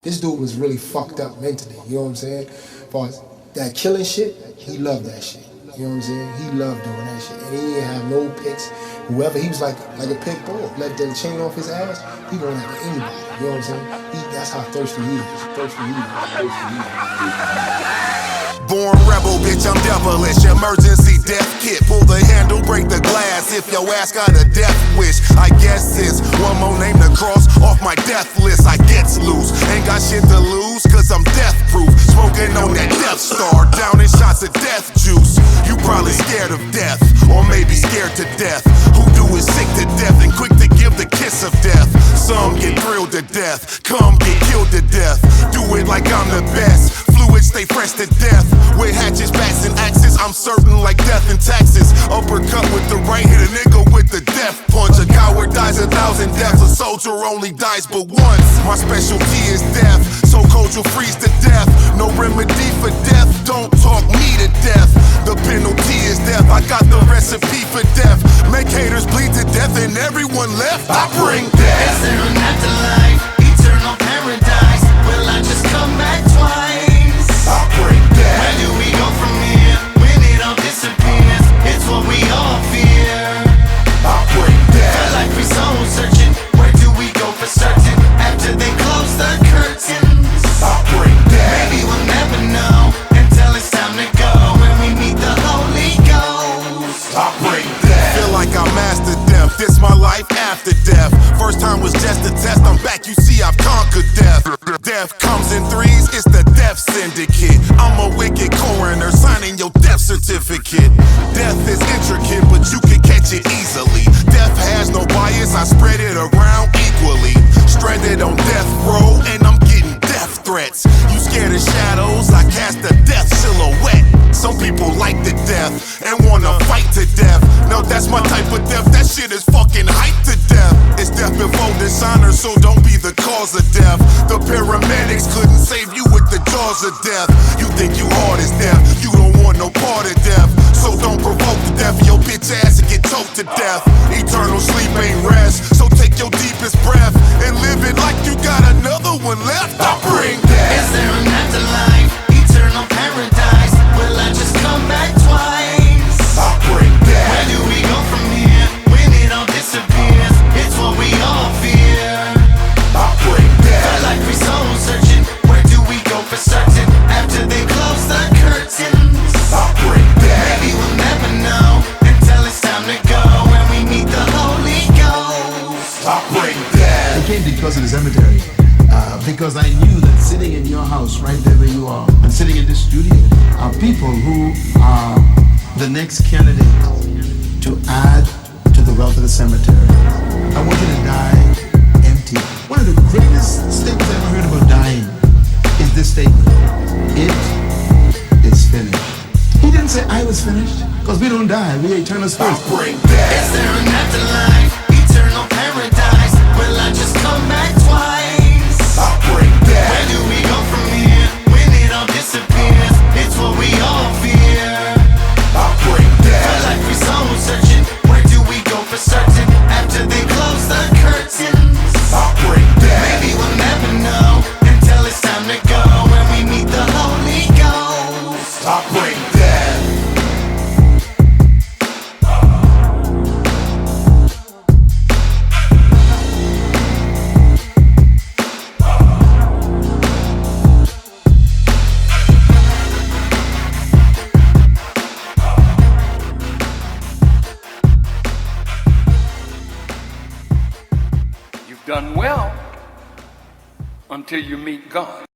This dude was really fucked up mentally, you know what I'm saying? As far as that killing shit, he loved that shit. You know what I'm saying? He loved doing that shit. And he didn't have no picks. Whoever, he was like a pit bull. Let the chain off his ass, he going after anybody. You know what I'm saying? That's how thirsty he is. Thirsty he is. Thirsty he is. Born rebel, bitch, I'm devilish. Emergency death kit. Pull the handle, break the glass. If your ass got a death wish, I guess it's one more name to cross off my death list. I gets loose. Ain't got shit to lose, cause I'm death proof. Smoking on that Death Star, down in shots of death juice. You probably scared of death, or maybe scared to death. Hoodoo is sick to death and quick to give the kiss of death. Some get thrilled to death, come get killed to death. Do it like I'm the best. Fluids stay fresh to death. With hatches, bats, and axes, I'm certain like death and taxes. Uppercut with the right, hit a nigga with the death punch. A coward dies 1,000 deaths, a soldier only dies but once. My specialty is death, so cold you'll freeze to death. No remedy for death, don't talk me to death. The penalty is death, I got the recipe for death. Make haters bleed to death and everyone left, I bring death. Is there an afterlife, eternal paradise? Will I just come back twice? I bring death. Where do we go from here when it all disappears? It's what we all fear. I bring death. Feel like we soul searching. Where do we go for certain after they close the curtains? I bring death. Maybe we'll never know until it's time to go when we meet the Holy Ghost. I bring death. Feel like I mastered death. This my life after death. First time was just a test. I'm back. You see, I've conquered death. Death comes in threes. It's the death syndicate. I'm a wicked coroner signing your death certificate. Death is intricate, but you can catch it easily. Death has no bias. I spread it around equally. Stranded on death row, and I'm getting death threats. You scared of shadows? I cast a death silhouette. Some people like the death and wanna fight to death. No, that's my type of death. That shit is fucking hype to death. It's death before dishonor, so don't be the cause of death. The paramedics couldn't save you with the jaws of death. You think you hard as death, you don't want no part of death. So don't provoke the death of your bitch ass and get choked to death. Eternal sleep ain't rest, so take your deepest breath and live it like you got another one left. I bring death. Is there an afterlife, eternal paradise? Will I just come back twice? I bring death. Where do we go from here when it all disappears? It's what we all fear. I bring death. Feel like we soul searching. Where do we go for certain after they close the curtains? I bring death. Maybe we'll never know until it's time to go when we meet the Holy Ghost. I bring death. I came because of the cemetery. Because I knew that sitting in your house, right there where you are, and sitting in this studio, are people who are the next candidate to add to the wealth of the cemetery. I want you to die empty. One of the greatest statements I ever heard about dying is this statement: it is finished. He didn't say I was finished, because we don't die, we are eternal spirits. I bring death. Is there an afterlife, eternal paradise? Will I just come back twice? I bring death. Where do we go from here when it all disappears? It's what we all fear. I bring death. Feel like we soul searching. Where do we go for certain after they close the curtains? I bring death. Maybe we'll never know until it's time to go when we meet the Holy Ghost. I bring death. You've done well until you meet God.